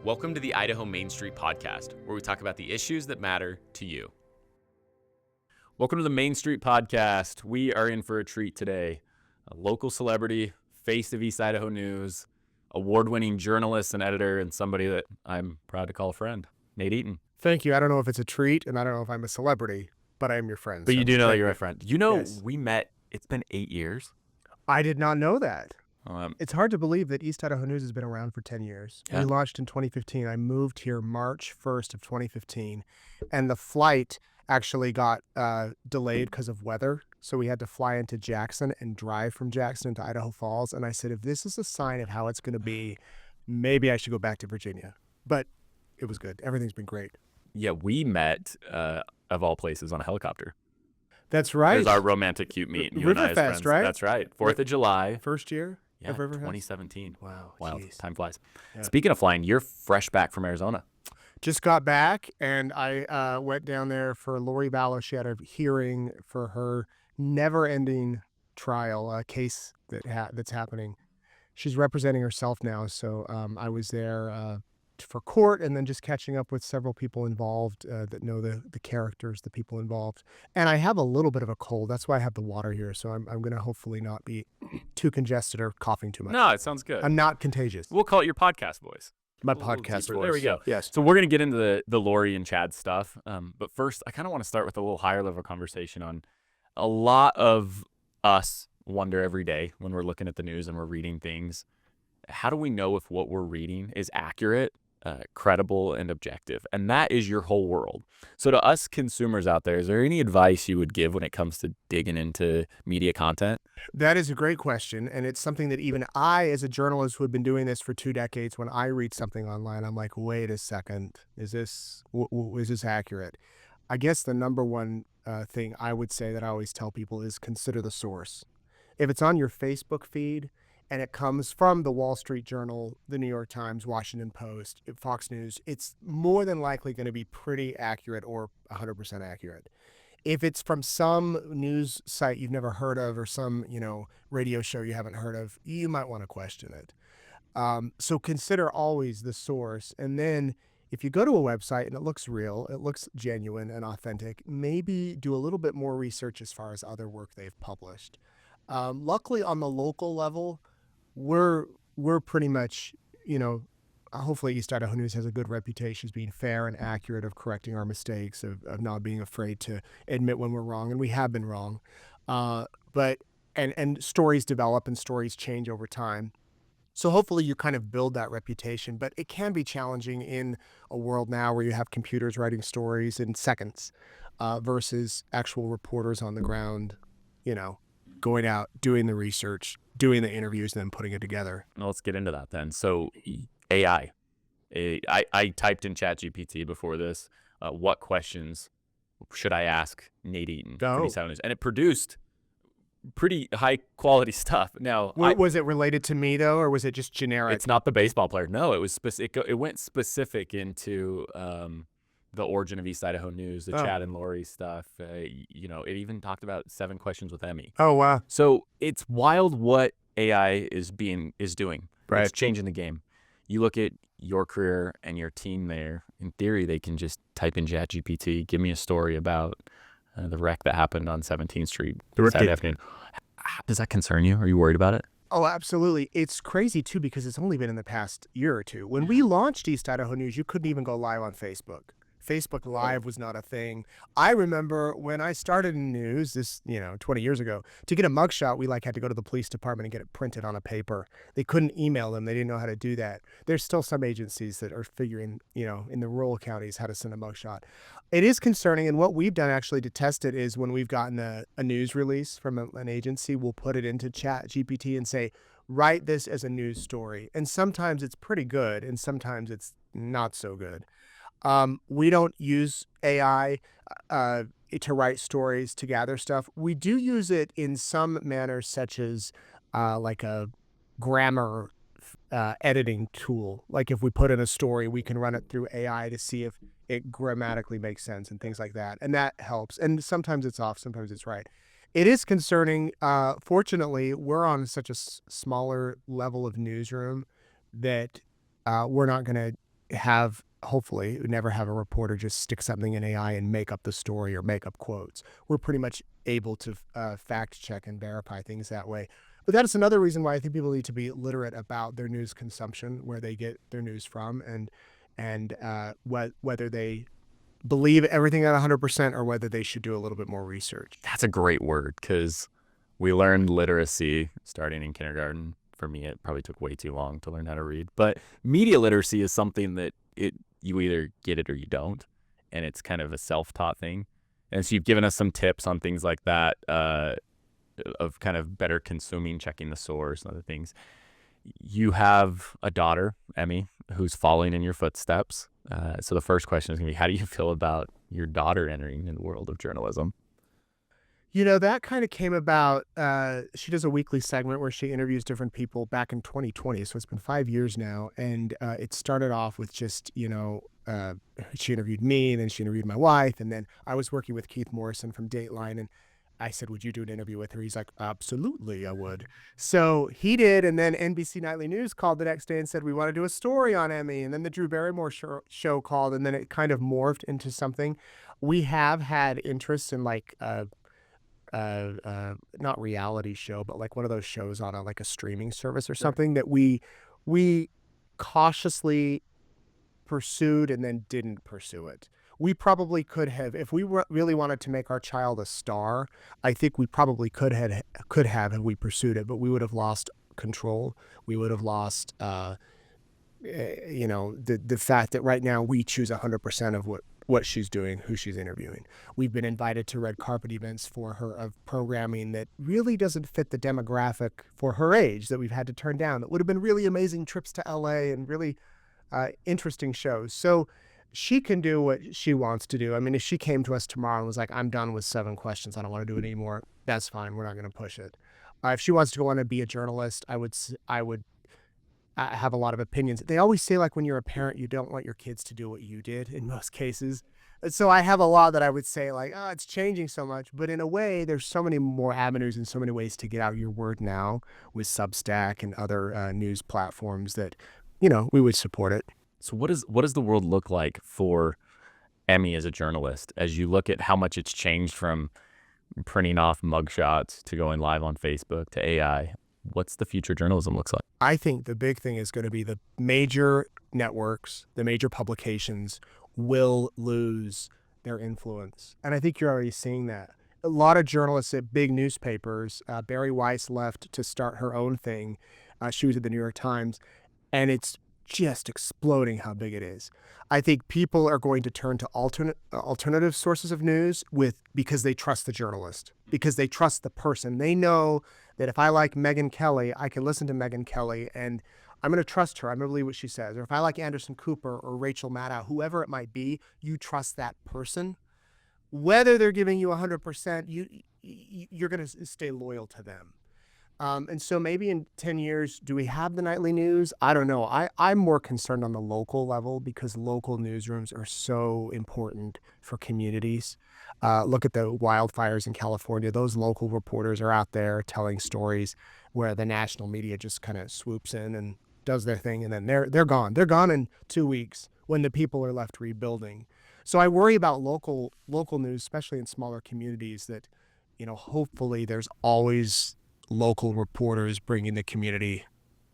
Welcome to the Idaho Main Street Podcast, where we talk about the issues that matter to you. Welcome to the Main Street Podcast. We are in for a treat today. A local celebrity, face of East Idaho News, award-winning journalist and editor, and somebody that I'm proud to call a friend, Nate Eaton. Thank you. I don't know if it's a treat, and I don't know if I'm a celebrity, but I am your friend. But so you do know that thank you're you. a friend. You know, Yes. we met, it's been 8 years. I did not know that. Um, It's hard to believe that East Idaho News has been around for 10 years. Yeah. We launched in 2015. I moved here March 1st of 2015, and the flight actually got delayed because of weather. So we had to fly into Jackson and drive from Jackson to Idaho Falls. And I said, if this is a sign of how it's going to be, maybe I should go back to Virginia. But it was good. Everything's been great. yeah, we met, of all places, on a helicopter. That's It right. was our romantic cute meet. You and I as Riverfest, friends. right? That's right. 4th of July. First year Yeah, of Riverfest? 2017. Wow. Wild. Jeez. Time flies. Yeah. Speaking of flying, you're fresh back from Arizona. Just got back, and I went down there for Lori Vallow. She had a hearing for her never-ending trial case that's happening. She's representing herself now, so I was there for court, and then just catching up with several people involved that know the characters, the people involved. And I have a little bit of a cold. That's why I have the water here, so I'm going to hopefully not be too congested or coughing too much. No, it sounds good. I'm not contagious. We'll call it your podcast voice. My a little podcast deeper. voice. There we go. Yes. So we're going to get into the Lori and Chad stuff. But first, I kind of want to start with a little higher level conversation on a lot of us wonder every day when we're looking at the news and we're reading things. How do we know if what we're reading is accurate, credible, and objective? And that is your whole world. So to us consumers out there, is there any advice you would give when it comes to digging into media content? That is a great question, and it's something that even I, as a journalist who had been doing this for 2 decades, when I read something online, I'm like, wait a second, is this accurate? I guess the number one thing I would say that I always tell people is consider the source. If it's on your Facebook feed and it comes from the Wall Street Journal, the New York Times, Washington Post, Fox News, it's more than likely going to be pretty accurate or 100% accurate. If it's from some news site you've never heard of or some, radio show you haven't heard of, you might want to question it. So consider always the source. And then if you go to a website and it looks real, it looks genuine and authentic, maybe do a little bit more research as far as other work they've published. Luckily, on the local level, we're pretty much, hopefully East Idaho News has a good reputation as being fair and accurate, of correcting our mistakes, of not being afraid to admit when we're wrong, and we have been wrong. But stories develop and stories change over time. So hopefully you kind of build that reputation, but it can be challenging in a world now where you have computers writing stories in seconds versus actual reporters on the ground, going out, doing the research, doing the interviews, and then putting it together. Well, let's get into that then. So AI. I typed in ChatGPT before this. What questions should I ask Nate Eaton from East Idaho News? And it produced pretty high quality stuff. Now, was it related to me though, or was it just generic? It's not the baseball player. No, it was specific. It went specific into the origin of East Idaho News, the Chad and Lori stuff. It even talked about 7 questions with Emmy. Oh wow! So it's wild what AI is doing. Right. It's changing the game. You look at your career and your team there. In theory, they can just type in ChatGPT, give me a story about the wreck that happened on 17th Street Saturday afternoon. Does that concern you? Are you worried about it? Oh, absolutely. It's crazy, too, because it's only been in the past year or two. When we launched East Idaho News, you couldn't even go live on Facebook. Facebook Live was not a thing. I remember when I started in news, 20 years ago, to get a mugshot, we had to go to the police department and get it printed on a paper. They couldn't email them. They didn't know how to do that. There's still some agencies that are figuring, in the rural counties, how to send a mugshot. It is concerning, and what we've done actually to test it is when we've gotten a news release from an agency, we'll put it into ChatGPT and say, write this as a news story. And sometimes it's pretty good, and sometimes it's not so good. We don't use AI to write stories, to gather stuff. We do use it in some manners, such as like a grammar editing tool. Like if we put in a story, we can run it through AI to see if it grammatically makes sense and things like that. And that helps. And sometimes it's off, sometimes it's right. It is concerning. Fortunately, we're on such a smaller level of newsroom that we're not going to have hopefully never have a reporter just stick something in AI and make up the story or make up quotes. We're pretty much able to fact check and verify things that way. But that is another reason why I think people need to be literate about their news consumption, where they get their news from, and whether they believe everything at 100% or whether they should do a little bit more research. That's a great word, because we learned literacy starting in kindergarten. For me, it probably took way too long to learn how to read. But media literacy is something that you either get it or you don't, and it's kind of a self-taught thing. And so you've given us some tips on things like that, of kind of better consuming, checking the source, and other things. You have a daughter, Emmy, who's following in your footsteps. So the first question is going to be, how do you feel about your daughter entering in the world of journalism? That kind of came about. She does a weekly segment where she interviews different people back in 2020. So it's been 5 years now. And it started off with just, she interviewed me, and then she interviewed my wife. And then I was working with Keith Morrison from Dateline. And I said, would you do an interview with her? He's like, absolutely, I would. So he did. And then NBC Nightly News called the next day and said, we want to do a story on Emmy. And then the Drew Barrymore show called. And then it kind of morphed into something. We have had interest in not reality show, but like one of those shows on like a streaming service or something that we cautiously pursued and then didn't pursue it. We probably could have, if we really wanted to make our child a star, I think we probably could have if we pursued it, but we would have lost control. We would have lost, the fact that right now we choose 100% of what she's doing, who she's interviewing. We've been invited to red carpet events for her of programming that really doesn't fit the demographic for her age that we've had to turn down. That would have been really amazing trips to LA and really interesting shows. So she can do what she wants to do. I mean, if she came to us tomorrow and was like, I'm done with 7 questions, I don't want to do it anymore, that's fine. We're not going to push it. If she wants to go on and be a journalist, I would have a lot of opinions. They always say, like, when you're a parent, you don't want your kids to do what you did in most cases. So I have a lot that I would say, like, oh, it's changing so much. But in a way, there's so many more avenues and so many ways to get out your word now with Substack and other news platforms that, we would support it. So what does the world look like for Emmy as a journalist, as you look at how much it's changed from printing off mugshots to going live on Facebook to AI? What's the future journalism looks like? I think the big thing is going to be the major networks, the major publications will lose their influence. And I think you're already seeing that. A lot of journalists at big newspapers, Barry Weiss left to start her own thing. She was at the New York Times, and it's just exploding how big it is. I think people are going to turn to alternative sources of news because they trust the journalist, because they trust the person. They know that if I like Megyn Kelly, I can listen to Megyn Kelly and I'm going to trust her. I'm going to believe what she says. Or if I like Anderson Cooper or Rachel Maddow, whoever it might be, you trust that person. Whether they're giving you 100%, you're going to stay loyal to them. And so maybe in 10 years, do we have the nightly news? I don't know. I'm more concerned on the local level because local newsrooms are so important for communities. Look at the wildfires in California. Those local reporters are out there telling stories where the national media just kind of swoops in and does their thing, and then they're gone. They're gone in 2 weeks when the people are left rebuilding. So I worry about local news, especially in smaller communities, that, hopefully there's always local reporters bringing the community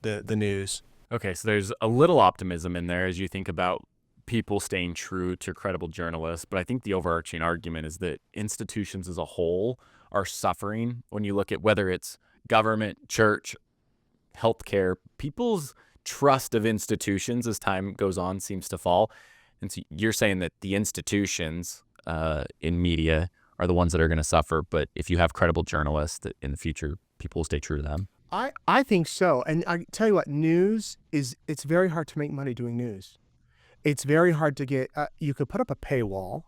the news. Okay, so there's a little optimism in there as you think about people staying true to credible journalists, but I think the overarching argument is that institutions as a whole are suffering when you look at whether it's government, church, healthcare. People's trust of institutions as time goes on seems to fall. And so you're saying that the institutions in media are the ones that are going to suffer, but if you have credible journalists, that in the future people will stay true to them. I think so. And I tell you what, it's very hard to make money doing news. It's very hard to get, you could put up a paywall,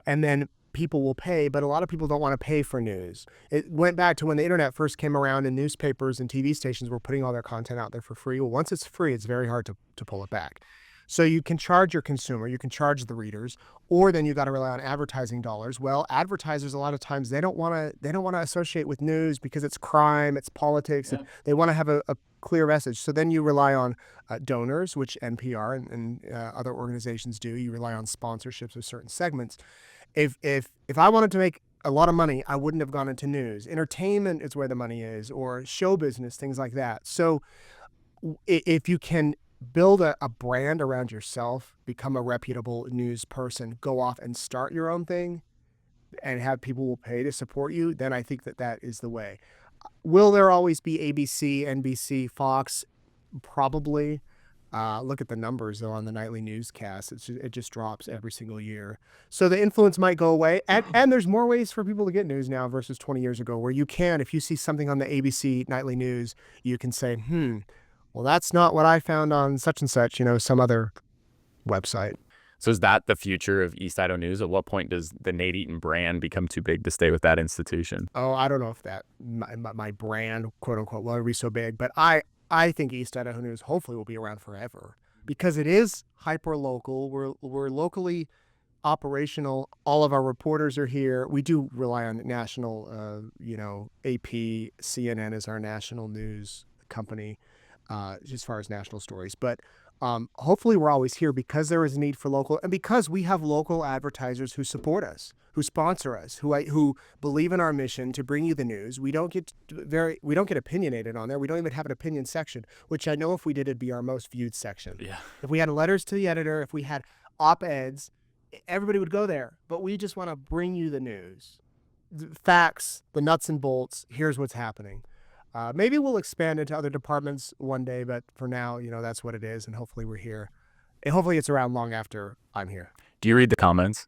and then people will pay, but a lot of people don't want to pay for news. It went back to when the internet first came around and newspapers and TV stations were putting all their content out there for free. Well, once it's free, it's very hard to pull it back. So you can charge your consumer, you can charge the readers, or then you got to rely on advertising dollars. Well, advertisers a lot of times they don't want to associate with news because it's crime, it's politics. Yeah. They want to have a clear message. So then you rely on donors, which NPR and other organizations do. You rely on sponsorships of certain segments. If I wanted to make a lot of money, I wouldn't have gone into news. Entertainment is where the money is, or show business, things like that. So if you can build a brand around yourself, become a reputable news person, go off and start your own thing, and have people will pay to support you, then I think that is the way. Will there always be ABC, NBC, Fox? Probably. Look at the numbers though on the nightly newscast. It just drops every single year. So the influence might go away, and there's more ways for people to get news now versus 20 years ago, where you can, if you see something on the ABC nightly news, you can say, well, that's not what I found on such and such, some other website. So is that the future of East Idaho News? At what point does the Nate Eaton brand become too big to stay with that institution? Oh, I don't know if that my brand, quote unquote, will ever be so big, but I think East Idaho News hopefully will be around forever because it is hyper local. We're locally operational. All of our reporters are here. We do rely on national, AP, CNN is our national news company, as far as national stories. But hopefully we're always here because there is a need for local, and because we have local advertisers who support us, who sponsor us, who believe in our mission to bring you the news. We don't get opinionated on there. We don't even have an opinion section, which I know if we did, it'd be our most viewed section. Yeah. If we had letters to the editor, if we had op-eds, everybody would go there. But we just want to bring you the news, the facts, the nuts and bolts. Here's what's happening. Maybe we'll expand into other departments one day, but for now, that's what it is, and hopefully we're here. And hopefully it's around long after I'm here. Do you read the comments?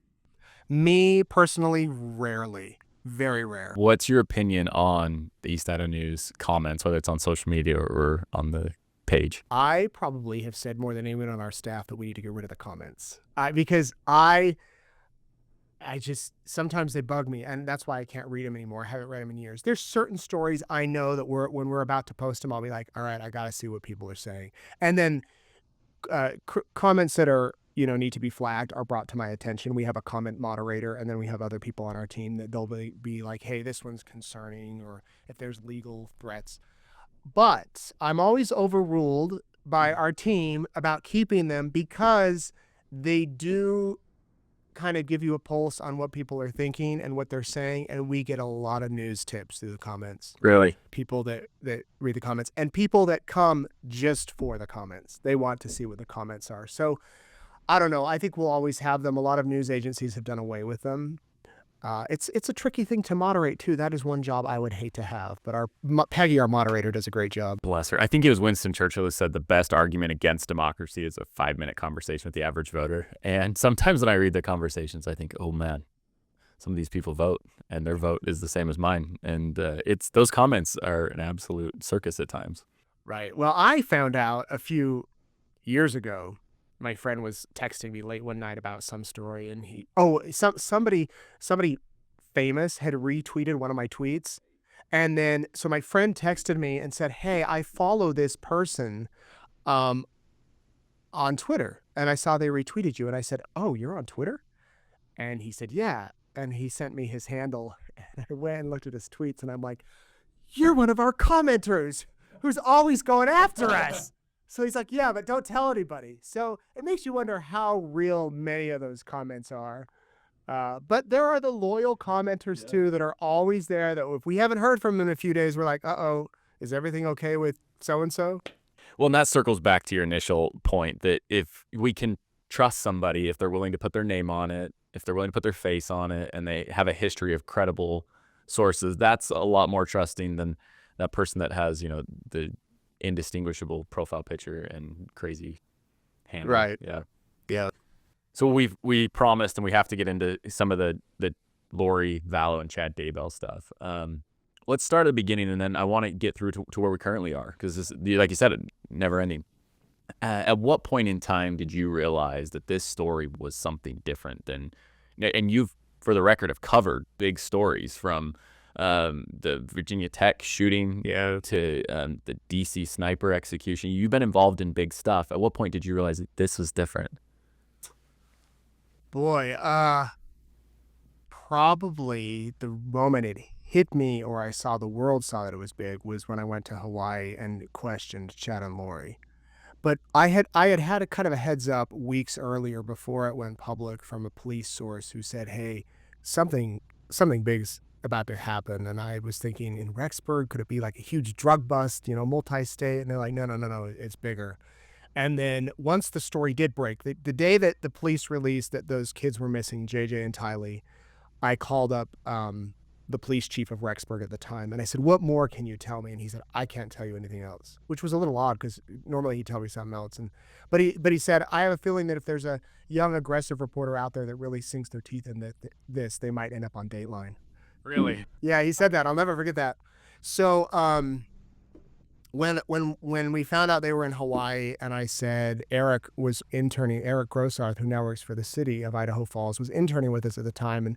Me personally, rarely. Very rare. What's your opinion on the East Idaho News comments, whether it's on social media or on the page? I probably have said more than anyone on our staff that we need to get rid of the comments. Because I just, sometimes they bug me, and that's why I can't read them anymore. I haven't read them in years. There's certain stories I know that when we're about to post them, I'll be like, all right, I got to see what people are saying. And then comments that are, need to be flagged are brought to my attention. We have a comment moderator, and then we have other people on our team that they'll be like, hey, this one's concerning, or if there's legal threats. But I'm always overruled by our team about keeping them because they do kind of give you a pulse on what people are thinking and what they're saying, and we get a lot of news tips through the comments. Really? People that read the comments, and people that come just for the comments. They want to see what the comments are. So I don't know. I think we'll always have them. A lot of news agencies have done away with them. It's a tricky thing to moderate too. That is one job I would hate to have, but Peggy, our moderator, does a great job. Bless her. I think it was Winston Churchill who said the best argument against democracy is a 5-minute conversation with the average voter. And sometimes when I read the conversations, I think, oh man, some of these people vote, and their vote is the same as mine. And those comments are an absolute circus at times. Right. Well, I found out a few years ago. My friend was texting me late one night about some story, and somebody famous had retweeted one of my tweets. And then, so my friend texted me and said, hey, I follow this person on Twitter, and I saw they retweeted you. And I said, oh, you're on Twitter? And he said, yeah. And he sent me his handle, and I went and looked at his tweets, and I'm like, you're one of our commenters who's always going after us. So he's like, yeah, but don't tell anybody. So it makes you wonder how real many of those comments are. But there are the loyal commenters too that are always there, that if we haven't heard from them in a few days, we're like, uh-oh, is everything okay with so-and-so? Well, and that circles back to your initial point that if we can trust somebody, if they're willing to put their name on it, if they're willing to put their face on it, and they have a history of credible sources, that's a lot more trusting than that person that has, the indistinguishable profile picture and crazy handle. Right. Yeah. So we promised, and we have to get into some of the Lori, Vallow, and Chad Daybell stuff. Let's start at the beginning, and then I want to get through to where we currently are, because this, like you said, never ending. At what point in time did you realize that this story was something different than, and you've, for the record, have covered big stories from the Virginia Tech shooting Yeah. to the DC sniper execution. You've been involved in big stuff. At what point did you realize that this was different? Boy, probably the moment it hit me or I saw the world saw that it was big was when I went to Hawaii and questioned Chad and Lori. But I had a kind of a heads up weeks earlier before it went public from a police source who said, "Hey, something something big's about to happen." And I was thinking, in Rexburg, could it be like a huge drug bust, multi-state? And they're like, "No, no, no, no, it's bigger." And then once the story did break, the day that the police released that those kids were missing, JJ and Tylee, I called up the police chief of Rexburg at the time, and I said, "What more can you tell me?" And he said, "I can't tell you anything else," which was a little odd because normally he'd tell me something else. But he said, "I have a feeling that if there's a young aggressive reporter out there that really sinks their teeth in this, they might end up on Dateline." Really? Yeah, he said that. I'll never forget that. So when we found out they were in Hawaii, and I said Eric was interning, Eric Grossarth, who now works for the city of Idaho Falls, was interning with us at the time, and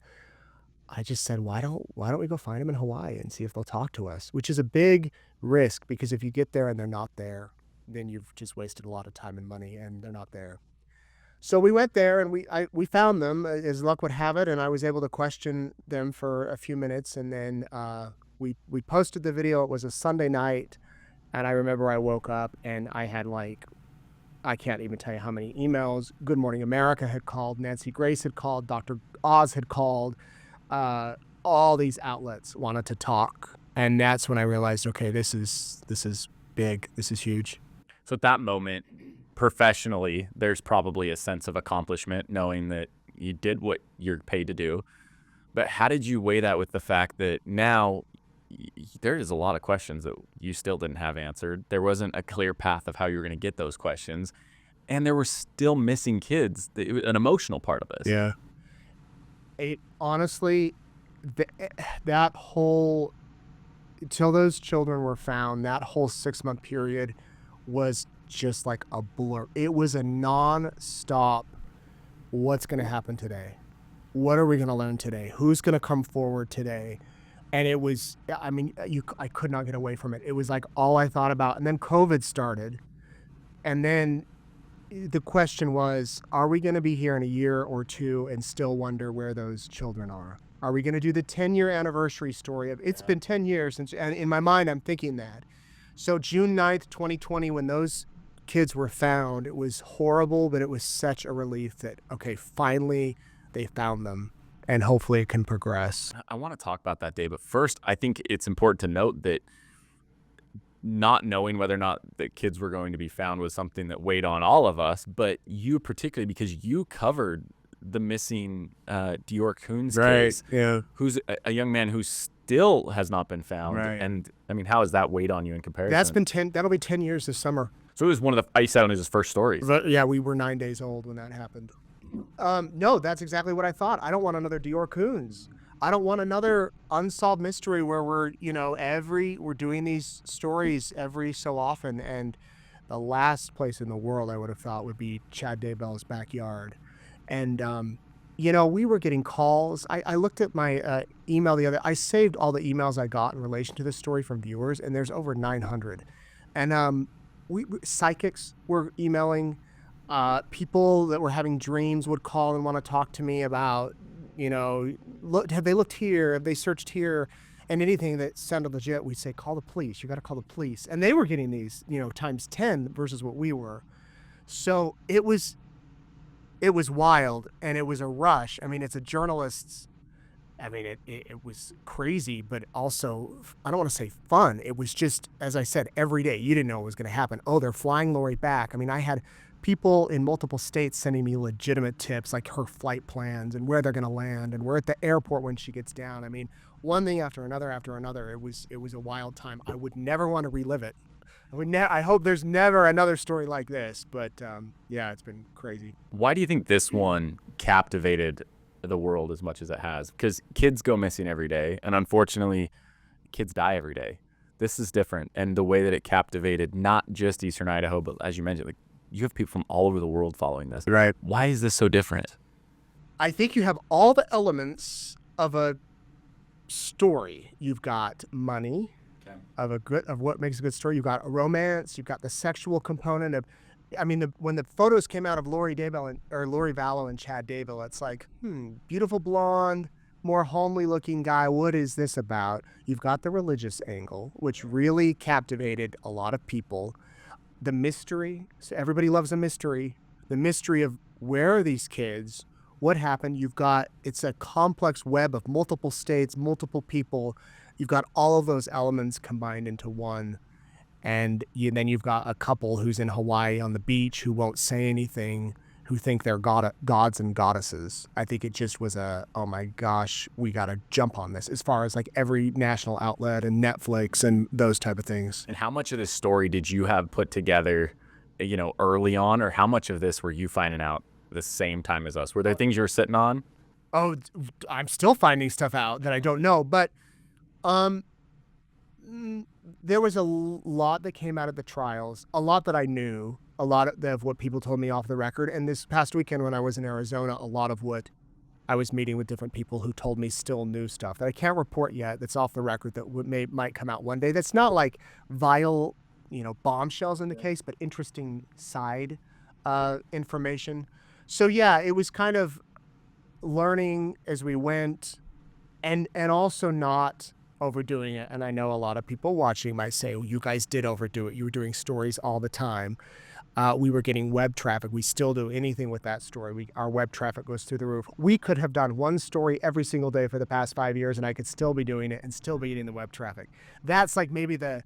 I just said, why don't we go find them in Hawaii and see if they'll talk to us? Which is a big risk because if you get there and they're not there, then you've just wasted a lot of time and money, and they're not there. So we went there and we found them as luck would have it, and I was able to question them for a few minutes, and then we posted the video. It was a Sunday night, and I remember I woke up and I had I can't even tell you how many emails. Good Morning America had called, Nancy Grace had called, Dr. Oz had called. All these outlets wanted to talk, and that's when I realized, okay, this is big. This is huge. So at that moment, professionally, there's probably a sense of accomplishment knowing that you did what you're paid to do. But how did you weigh that with the fact that now there is a lot of questions that you still didn't have answered? There wasn't a clear path of how you were going to get those questions, and there were still missing kids. It was an emotional part of this. Yeah. It honestly, that whole, until those children were found, that whole 6-month period was just like a blur. It was a non-stop, what's going to happen today? What are we going to learn today? Who's going to come forward today? And it was, I mean, I could not get away from it. It was like all I thought about. And then COVID started. And then the question was, are we going to be here in a year or two and still wonder where those children are? Are we going to do the 10-year anniversary story of it's been 10 years since, and in my mind, I'm thinking that. So June 9th, 2020, when those kids were found, it was horrible, but it was such a relief that, okay, finally they found them, and hopefully it can progress. I want to talk about that day, but first, I think it's important to note that not knowing whether or not the kids were going to be found was something that weighed on all of us, but you particularly, because you covered the missing Dior Coons case, Yeah. who's a young man who still has not been found. Right. And I mean, how has that weighed on you in comparison? That'll be 10 years this summer. So it was one of the, I used to his first stories. But yeah, we were 9 days old when that happened. No, that's exactly what I thought. I don't want another Dior Coons. I don't want another unsolved mystery where we're doing these stories every so often, and the last place in the world I would have thought would be Chad Daybell's backyard. And we were getting calls. I looked at my email I saved all the emails I got in relation to this story from viewers, and there's over 900. And psychics were emailing. People that were having dreams would call and want to talk to me about, have they looked here? Have they searched here? And anything that sounded legit, we'd say, call the police. You got to call the police. And they were getting these, times 10 versus what we were. So it was wild, and it was a rush. I mean, it's a journalist's, it was crazy, but also, I don't want to say fun. It was just, as I said, every day. You didn't know what was going to happen. Oh, they're flying Lori back. I mean, I had people in multiple states sending me legitimate tips, like her flight plans and where they're going to land, and we're at the airport when she gets down. I mean, one thing after another. It was a wild time. I would never want to relive it. I hope there's never another story like this, but yeah, it's been crazy. Why do you think this one captivated the world as much as it has? Because kids go missing every day, and unfortunately, kids die every day. This is different, and the way that it captivated not just Eastern Idaho, but as you mentioned, you have people from all over the world following this. Right. Why is this so different? I think you have all the elements of a story. You've got money Okay. of what makes a good story. You've got a romance. You've got the sexual component of. I mean, when the photos came out of Lori Vallow and Chad Daybell, it's like, beautiful blonde, more homely looking guy. What is this about? You've got the religious angle, which really captivated a lot of people. The mystery. So everybody loves a mystery. The mystery of where are these kids? What happened? It's a complex web of multiple states, multiple people. You've got all of those elements combined into one. And then you've got a couple who's in Hawaii on the beach who won't say anything, who think they're gods and goddesses. I think it just was oh my gosh, we got to jump on this, as far as like every national outlet and Netflix and those type of things. And how much of this story did you have put together, early on, or how much of this were you finding out the same time as us? Were there things you were sitting on? Oh, I'm still finding stuff out that I don't know, but um, there was a lot that came out of the trials, a lot that I knew, a lot of what people told me off the record. And this past weekend when I was in Arizona, a lot of what I was meeting with different people who told me still new stuff that I can't report yet, that's off the record, that might come out one day. That's not like vile, bombshells in the case, but interesting side information. So yeah, it was kind of learning as we went, and also not overdoing it. And I know a lot of people watching might say, "Oh, you guys did overdo it. You were doing stories all the time." We were getting web traffic. We still do anything with that story. Our web traffic goes through the roof. We could have done one story every single day for the past 5 years, and I could still be doing it and still be getting the web traffic. That's like maybe the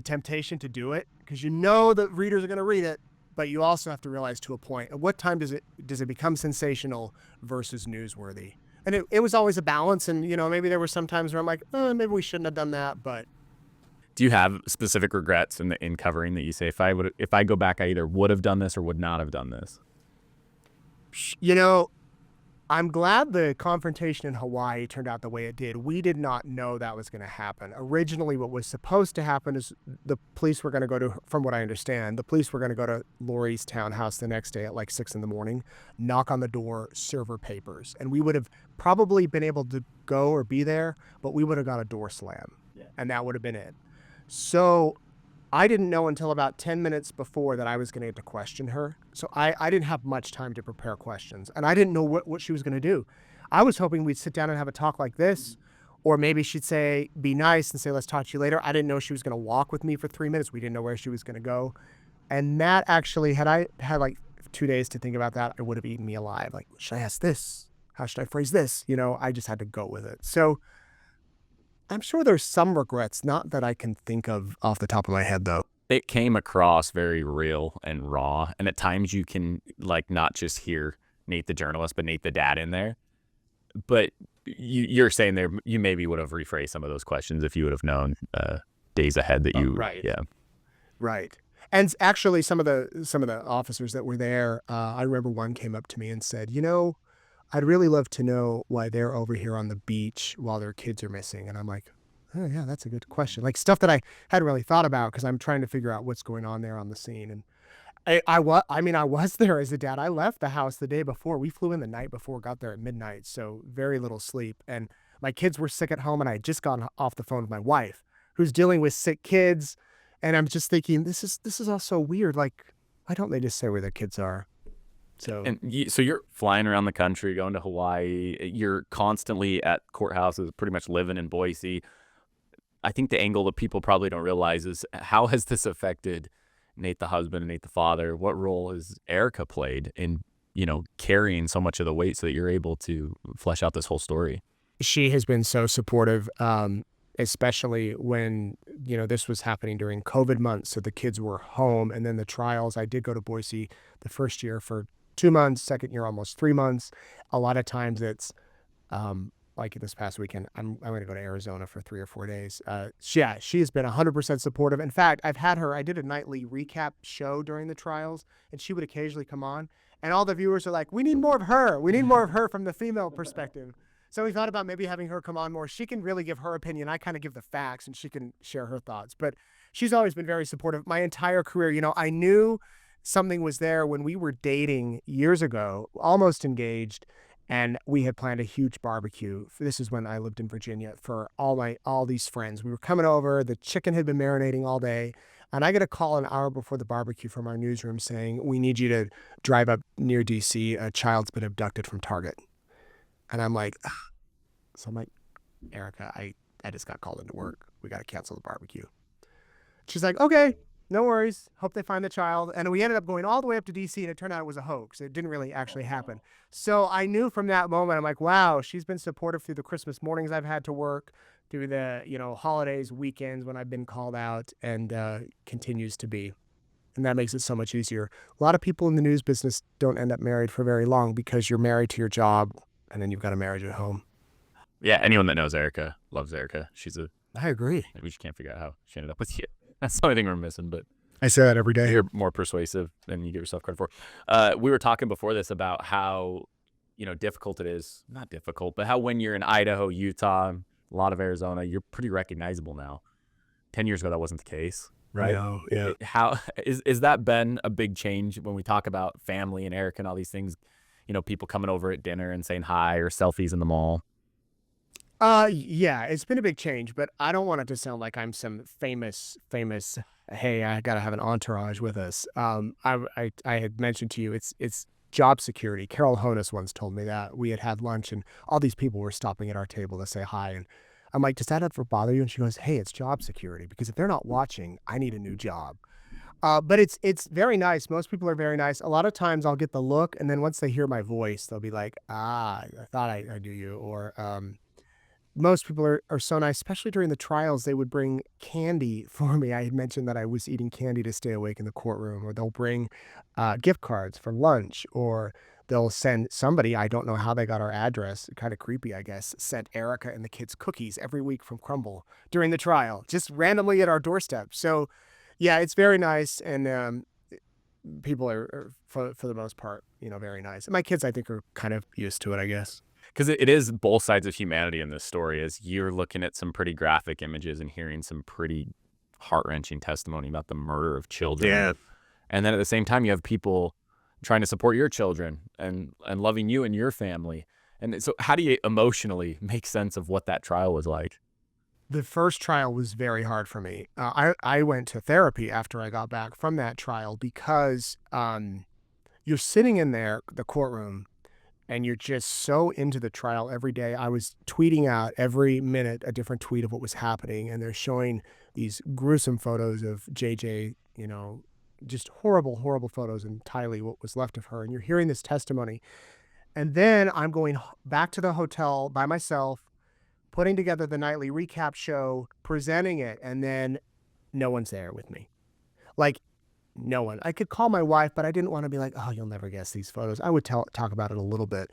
temptation to do it, because that readers are going to read it, but you also have to realize to a point, at what time does it become sensational versus newsworthy? And it was always a balance. And, maybe there were some times where I'm like, maybe we shouldn't have done that. But Do you have specific regrets in covering that you say, if I go back, I either would have done this or would not have done this? I'm glad the confrontation in Hawaii turned out the way it did. We did not know that was going to happen. Originally, what was supposed to happen is the police were going to go to, from what I understand, the police were going to go to Lori's townhouse the next day at like 6 a.m, knock on the door, serve her papers. And we would have probably been able to go or be there, but we would have got a door slam. Yeah. And that would have been it. So I didn't know until about 10 minutes before that I was going to get to question her. So I didn't have much time to prepare questions, and I didn't know what she was going to do. I was hoping we'd sit down and have a talk like this, or maybe she'd say, be nice and say, let's talk to you later. I didn't know she was going to walk with me for 3 minutes. We didn't know where she was going to go. And that actually, had I had like 2 days to think about that, it would have eaten me alive. Like, should I ask this? How should I phrase this? I just had to go with it. So I'm sure there's some regrets, not that I can think of off the top of my head, though. It came across very real and raw, and at times you can not just hear Nate the journalist, but Nate the dad in there. But you're saying there, you maybe would have rephrased some of those questions if you would have known days ahead that you, right, yeah, right. And actually, some of the officers that were there, I remember one came up to me and said, I'd really love to know why they're over here on the beach while their kids are missing. And I'm like, oh, yeah, that's a good question. Like stuff that I hadn't really thought about, because I'm trying to figure out what's going on there on the scene. And I was there as a dad. I left the house the day before. We flew in the night before, got there at midnight, so very little sleep. And my kids were sick at home, and I had just gotten off the phone with my wife, who's dealing with sick kids. And I'm just thinking, this is all so weird. Like, why don't they just say where their kids are? So you're flying around the country, going to Hawaii. You're constantly at courthouses, pretty much living in Boise. I think the angle that people probably don't realize is, how has this affected Nate the husband and Nate the father? What role has Erica played in, carrying so much of the weight so that you're able to flesh out this whole story? She has been so supportive, especially when, this was happening during COVID months. So the kids were home, and then the trials. I did go to Boise the first year for 2 months, second year almost 3 months. A lot of times it's like this past weekend, I'm going to go to Arizona for 3 or 4 days. She has been 100% supportive. In fact, I did a nightly recap show during the trials, and she would occasionally come on, and all the viewers are like, we need more of her. We need more of her from the female perspective. So we thought about maybe having her come on more. She can really give her opinion. I kind of give the facts, and she can share her thoughts. But she's always been very supportive. My entire career, I knew something was there when we were dating years ago, almost engaged. And we had planned a huge barbecue. This is when I lived in Virginia for all these friends. We were coming over. The chicken had been marinating all day. And I get a call an hour before the barbecue from our newsroom saying, we need you to drive up near DC. A child's been abducted from Target. And I'm like, ugh. So I'm like, Erica, I just got called into work. We got to cancel the barbecue. She's like, okay, no worries. Hope they find the child. And we ended up going all the way up to DC, and it turned out it was a hoax. It didn't really actually happen. So I knew from that moment, I'm like, wow, she's been supportive through the Christmas mornings I've had to work, through the holidays, weekends when I've been called out, and continues to be. And that makes it so much easier. A lot of people in the news business don't end up married for very long because you're married to your job, and then you've got a marriage at home. Yeah, anyone that knows Erica loves Erica. I agree. We just can't figure out how she ended up with you. That's the only thing we're missing, but I say that every day. you're more persuasive than you give yourself credit for. We were talking before this about how, difficult it is. Not difficult, but how when you're in Idaho, Utah, a lot of Arizona, you're pretty recognizable now. 10 years ago, that wasn't the case, right? No, yeah. How is that been a big change when we talk about family and Erica and all these things? People coming over at dinner and saying hi, or selfies in the mall. Yeah, it's been a big change, but I don't want it to sound like I'm some famous, hey, I gotta have an entourage with us. I had mentioned to you, it's job security. Carol Honus once told me that. We had lunch and all these people were stopping at our table to say hi. And I'm like, does that ever bother you? And she goes, hey, it's job security, because if they're not watching, I need a new job. But it's very nice. Most people are very nice. A lot of times I'll get the look, and then once they hear my voice, they'll be like, I thought I knew you. Or most people are so nice, especially during the trials. They would bring candy for me. I had mentioned that I was eating candy to stay awake in the courtroom, or they'll bring gift cards for lunch, or they'll send somebody, I don't know how they got our address, kind of creepy, I guess, sent Erica and the kids cookies every week from Crumble during the trial, just randomly at our doorstep. So, yeah, it's very nice, and people are for the most part, very nice. And my kids, I think, are kind of used to it, I guess. Because it is both sides of humanity in this story, as you're looking at some pretty graphic images and hearing some pretty heart-wrenching testimony about the murder of children. Yeah. And then at the same time, you have people trying to support your children and loving you and your family. And so how do you emotionally make sense of what that trial was like? The first trial was very hard for me. I went to therapy after I got back from that trial, because you're sitting in there, the courtroom, and you're just so into the trial every day. I was tweeting out every minute a different tweet of what was happening, and they're showing these gruesome photos of JJ, just horrible, horrible photos, and Tylee, what was left of her. And you're hearing this testimony. And then I'm going back to the hotel by myself, putting together the nightly recap show, presenting it, and then no one's there with me. Like, no one. I could call my wife, but I didn't want to be like, oh, you'll never guess these photos. I would talk about it a little bit.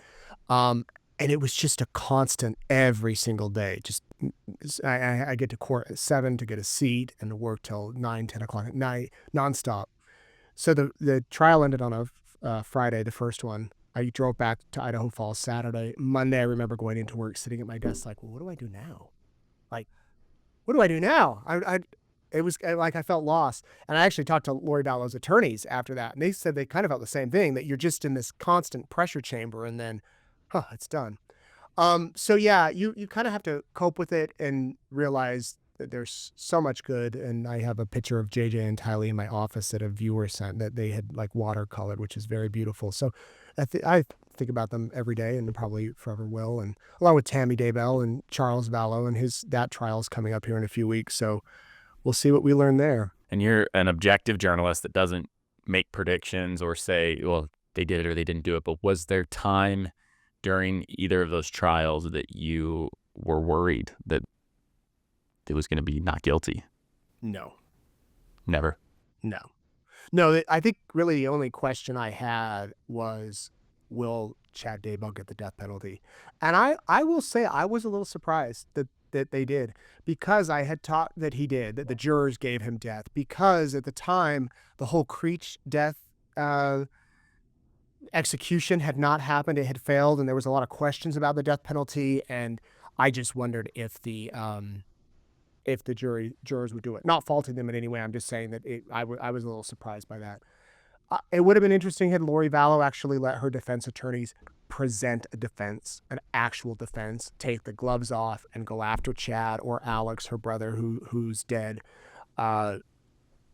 And it was just a constant every single day. Just I get to court at 7 to get a seat, and to work till 9, 10 o'clock at night, nonstop. So the trial ended on a Friday, the first one. I drove back to Idaho Falls Saturday. Monday, I remember going into work, sitting at my desk like, well, what do I do now? Like, what do I do now? It was like I felt lost. And I actually talked to Lori Vallow's attorneys after that, and they said they kind of felt the same thing, that you're just in this constant pressure chamber, and then, it's done. So yeah, you kind of have to cope with it and realize that there's so much good. And I have a picture of JJ and Tylee in my office that a viewer sent that they had like watercolored, which is very beautiful. So I think about them every day, and probably forever will. And along with Tammy Daybell and Charles Vallow, and that trial's coming up here in a few weeks. So we'll see what we learn there. And you're an objective journalist that doesn't make predictions or say, well, they did it or they didn't do it. But was there time during either of those trials that you were worried that it was going to be not guilty? No. Never? No, I think really the only question I had was, will Chad Daybell get the death penalty? And I will say I was a little surprised that they did, because I had taught that he did, that the jurors gave him death, because at the time the whole Creech death execution had not happened. It had failed, and there was a lot of questions about the death penalty, and I just wondered if the jurors would do it. Not faulting them in any way. I'm just saying that I was a little surprised by that. It would have been interesting had Lori Vallow actually let her defense attorneys present a defense, an actual defense, take the gloves off and go after Chad or Alex, her brother, who's dead. Uh,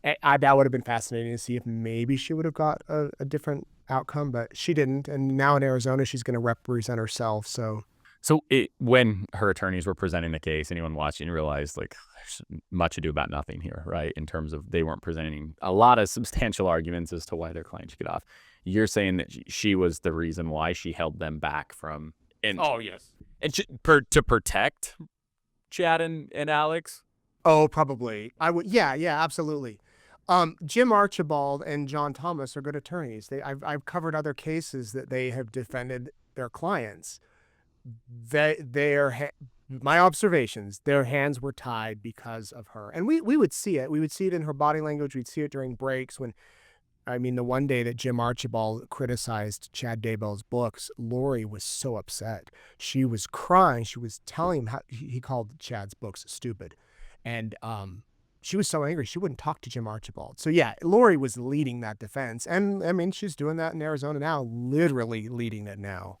that would have been fascinating to see if maybe she would have got a different outcome, but she didn't. And now in Arizona, she's going to represent herself. So So when her attorneys were presenting the case, anyone watching realized like there's much ado about nothing here, right? In terms of they weren't presenting a lot of substantial arguments as to why their client should get off. You're saying that she was the reason why she held them back from and oh yes. to protect Chad and Alex. Oh, probably. I would. Yeah, yeah, absolutely. Jim Archibald and John Thomas are good attorneys. I've covered other cases that they have defended their clients. My observations, their hands were tied because of her, and we would see it. We would see it in her body language. We'd see it during breaks when. I mean, the one day that Jim Archibald criticized Chad Daybell's books, Lori was so upset. She was crying. She was telling him how he called Chad's books stupid. And she was so angry she wouldn't talk to Jim Archibald. So yeah, Lori was leading that defense. And I mean, she's doing that in Arizona now, literally leading it now.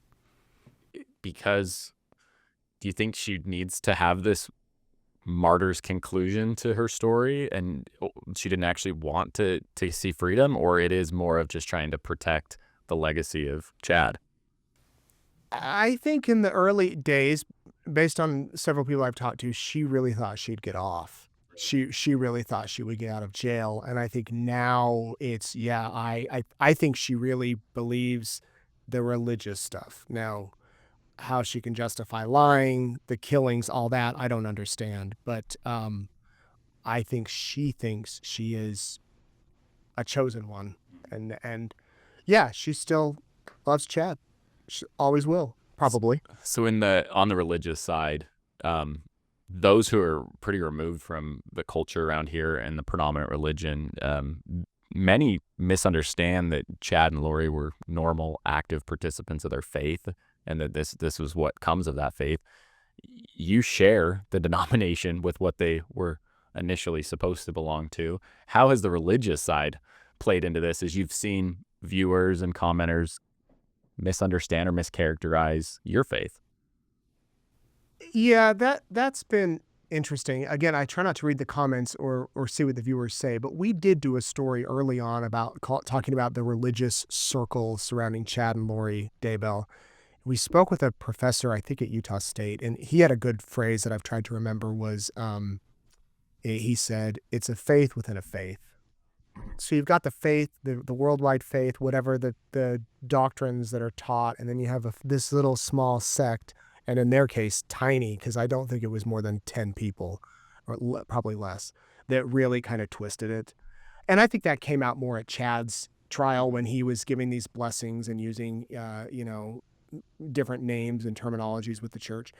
Because do you think she needs to have this martyr's conclusion to her story and she didn't actually want to see freedom, or it is more of just trying to protect the legacy of Chad? I think in the early days, based on several people I've talked to, she really thought she'd get off. She really thought she would get out of jail. And I think now it's I think she really believes the religious stuff. Now, how she can justify lying, the killings, all that, I don't understand. But I think she thinks she is a chosen one. And yeah, she still loves Chad. She always will, probably. So on the religious side, those who are pretty removed from the culture around here and the predominant religion, many misunderstand that Chad and Lori were normal, active participants of their faith, and that this was what comes of that faith. You share the denomination with what they were initially supposed to belong to. How has the religious side played into this as you've seen viewers and commenters misunderstand or mischaracterize your faith? Yeah, that's been interesting. Again, I try not to read the comments or see what the viewers say, but we did do a story early on about talking about the religious circle surrounding Chad and Lori Daybell. We spoke with a professor, I think at Utah State, and he had a good phrase that I've tried to remember was, he said, it's a faith within a faith. So you've got the faith, the worldwide faith, whatever the doctrines that are taught, and then you have this little small sect, and in their case, tiny, because I don't think it was more than 10 people, or probably less, that really kind of twisted it. And I think that came out more at Chad's trial when he was giving these blessings and using, different names and terminologies with the church.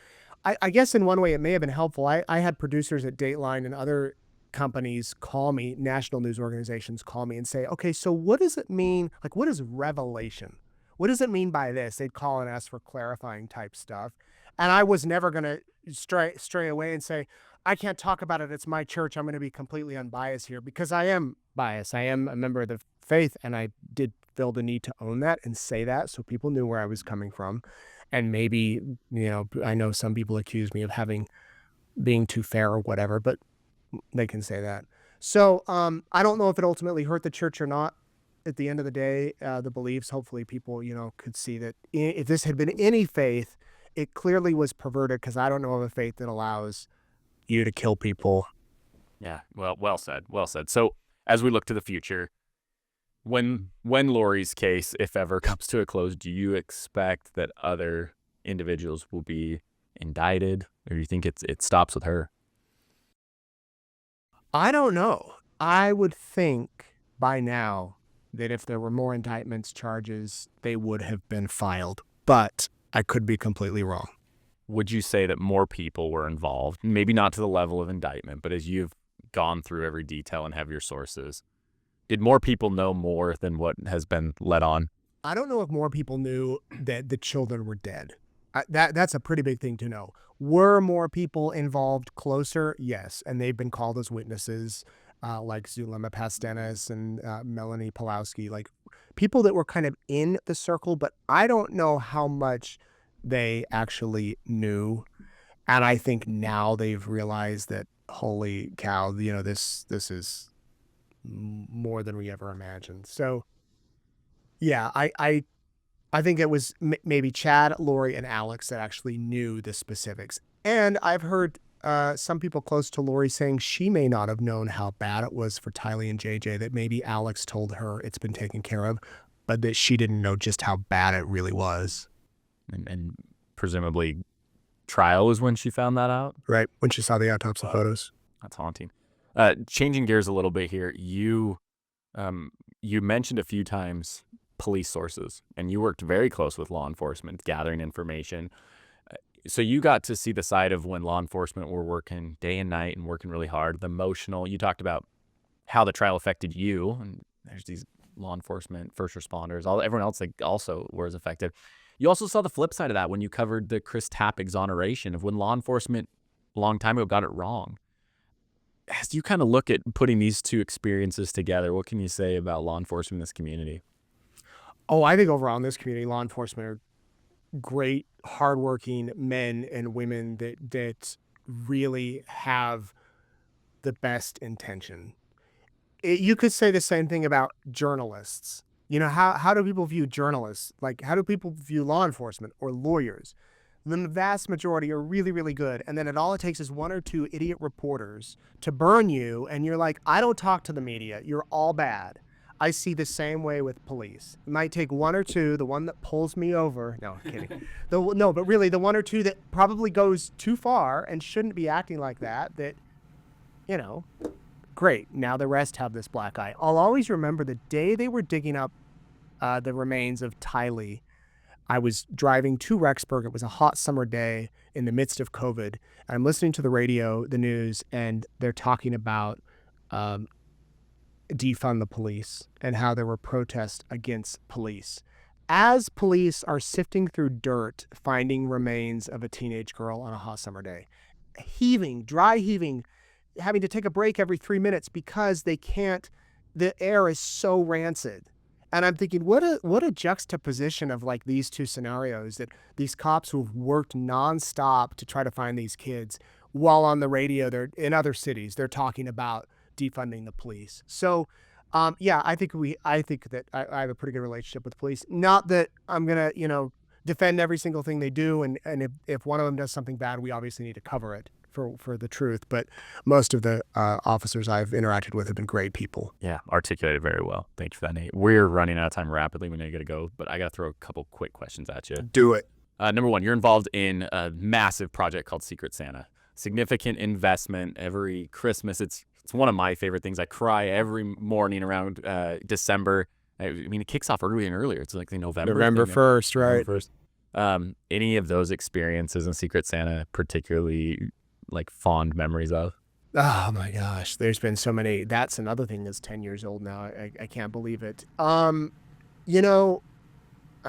I guess in one way it may have been helpful. I had producers at Dateline and other companies call me, national news organizations call me and say, okay, so what does it mean? Like, what is revelation? What does it mean by this? They'd call and ask for clarifying type stuff. And I was never going to stray away and say, I can't talk about it. It's my church. I'm going to be completely unbiased here, because I am biased. I am a member of the faith, and I did feel the need to own that and say that so people knew where I was coming from. And maybe, I know some people accuse me of being too fair or whatever, but they can say that. So I don't know if it ultimately hurt the church or not. At the end of the day, the beliefs, hopefully people, could see that if this had been any faith, it clearly was perverted, because I don't know of a faith that allows you to kill people. Yeah, well said. Well said. So as we look to the future, when Lori's case, if ever, comes to a close, do you expect that other individuals will be indicted, or do you think it stops with her? I don't know. I would think by now that if there were more indictments, charges, they would have been filed. But I could be completely wrong. Would you say that more people were involved? Maybe not to the level of indictment, but as you've gone through every detail and have your sources, did more people know more than what has been let on? I don't know if more people knew that the children were dead. That's a pretty big thing to know. Were more people involved closer? Yes. And they've been called as witnesses, like Zulema Pastenis and Melanie Pulowski. Like, people that were kind of in the circle, but I don't know how much they actually knew. And I think now they've realized that, holy cow, this is more than we ever imagined. So yeah, I think it was maybe Chad, Lori, and Alex that actually knew the specifics. And I've heard some people close to Lori saying she may not have known how bad it was for Tylee and JJ, that maybe Alex told her it's been taken care of, but that she didn't know just how bad it really was. And presumably trial was when she found that out? Right, when she saw the autopsy photos. That's haunting. Changing gears a little bit here, you mentioned a few times police sources, and you worked very close with law enforcement, gathering information. So you got to see the side of when law enforcement were working day and night and working really hard, the emotional. You talked about how the trial affected you, and there's these law enforcement, first responders, everyone else that also was affected. You also saw the flip side of that when you covered the Chris Tapp exoneration of when law enforcement a long time ago got it wrong. As you kind of look at putting these two experiences together, what can you say about law enforcement in this community? Oh, I think overall in this community, law enforcement are great, hardworking men and women that really have the best intention. You could say the same thing about journalists. How do people view journalists? Like, how do people view law enforcement or lawyers? The vast majority are really, really good. And then all it takes is one or two idiot reporters to burn you. And you're like, I don't talk to the media. You're all bad. I see the same way with police. It might take one or two, the one that pulls me over. No, I'm kidding. No, but really the one or two that probably goes too far and shouldn't be acting like that, great. Now the rest have this black eye. I'll always remember the day they were digging up the remains of Tylee. I was driving to Rexburg. It was a hot summer day in the midst of COVID. I'm listening to the radio, the news, and they're talking about defund the police and how there were protests against police. As police are sifting through dirt, finding remains of a teenage girl on a hot summer day, dry heaving, having to take a break every 3 minutes because they can't, the air is so rancid. And I'm thinking, what a juxtaposition of like these two scenarios, that these cops who've worked nonstop to try to find these kids, while on the radio, they're in other cities, they're talking about defunding the police. So, I think that I have a pretty good relationship with the police. Not that I'm gonna, defend every single thing they do, and if one of them does something bad, we obviously need to cover it for the truth. But most of the officers I've interacted with have been great people. Yeah, articulated very well. Thank you for that, Nate. We're running out of time rapidly. We know you got to go, but I got to throw a couple quick questions at you. Do it. Number one, you're involved in a massive project called Secret Santa. Significant investment every Christmas. It's one of my favorite things. I cry every morning around December. I mean, it kicks off earlier and earlier. It's like the November 1st, right? November 1st. Any of those experiences in Secret Santa particularly like fond memories of? Oh my gosh, there's been so many. That's another thing that's 10 years old now. I can't believe it. I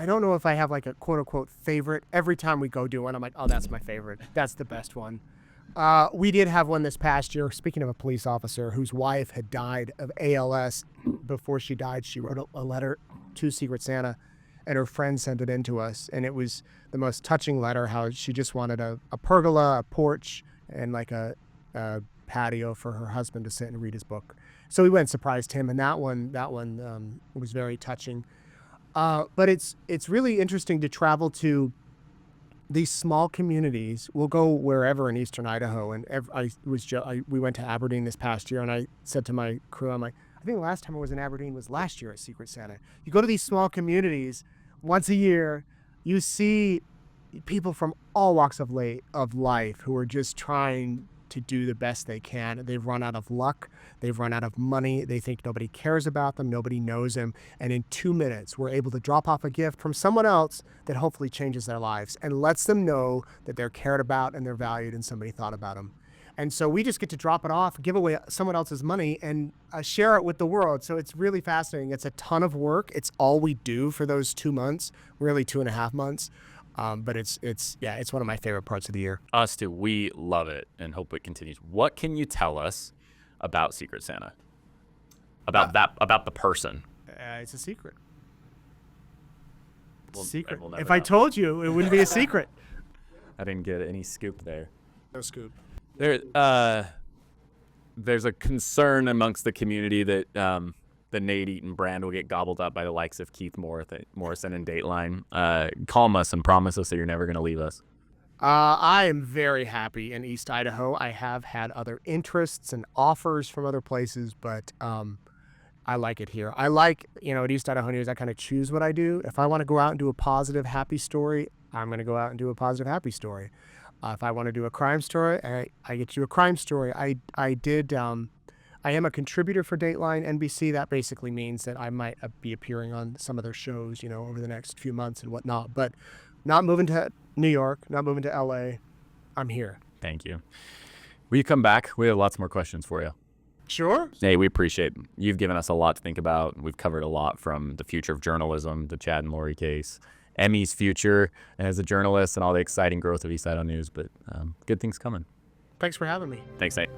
don't know if I have like a quote unquote favorite. Every time we go do one, I'm like, oh, that's my favorite. That's the best one. We did have one this past year. Speaking of a police officer whose wife had died of ALS, before she died, she wrote a letter to Secret Santa, and her friend sent it in to us. And it was the most touching letter, how she just wanted a pergola, a porch, and like a patio for her husband to sit and read his book. So we went and surprised him, and that one was very touching. But it's really interesting to travel to these small communities. We'll go wherever in eastern Idaho, and we went to Aberdeen this past year, and I said to my crew, I'm like, I think the last time I was in Aberdeen was last year at Secret Santa. You go to these small communities once a year, you see people from all walks of life who are just trying to do the best they can. They've run out of luck. They've run out of money. They think nobody cares about them. Nobody knows them. And in 2 minutes, we're able to drop off a gift from someone else that hopefully changes their lives and lets them know that they're cared about and they're valued and somebody thought about them. And so we just get to drop it off, give away someone else's money, and share it with the world. So it's really fascinating. It's a ton of work. It's all we do for those 2 months, really 2.5 months. But it's one of my favorite parts of the year. Us too. We love it and hope it continues. What can you tell us about Secret Santa? About the person? It's a secret. Secret. we'll never If I know. told you, it wouldn't be a secret. I didn't get any scoop there. No scoop. There's a concern amongst the community that the Nate Eaton brand will get gobbled up by the likes of Keith Morrison and Dateline. Calm us and promise us that you're never going to leave us. I am very happy in East Idaho. I have had other interests and offers from other places, but I like it here. I like, at East Idaho News, I kind of choose what I do. If I want to go out and do a positive, happy story, I'm going to go out and do a positive, happy story. If I want to do a crime story, I get to do a crime story. I am a contributor for Dateline NBC. That basically means that I might be appearing on some of their shows, over the next few months and whatnot. But not moving to New York, not moving to LA. I'm here. Thank you. Will you come back? We have lots more questions for you. Sure. Hey, we appreciate it. You've given us a lot to think about. We've covered a lot, from the future of journalism, the Chad and Lori case, Emmy's future as a journalist, and all the exciting growth of East Idaho News. But good things coming. Thanks for having me. Thanks, Nate.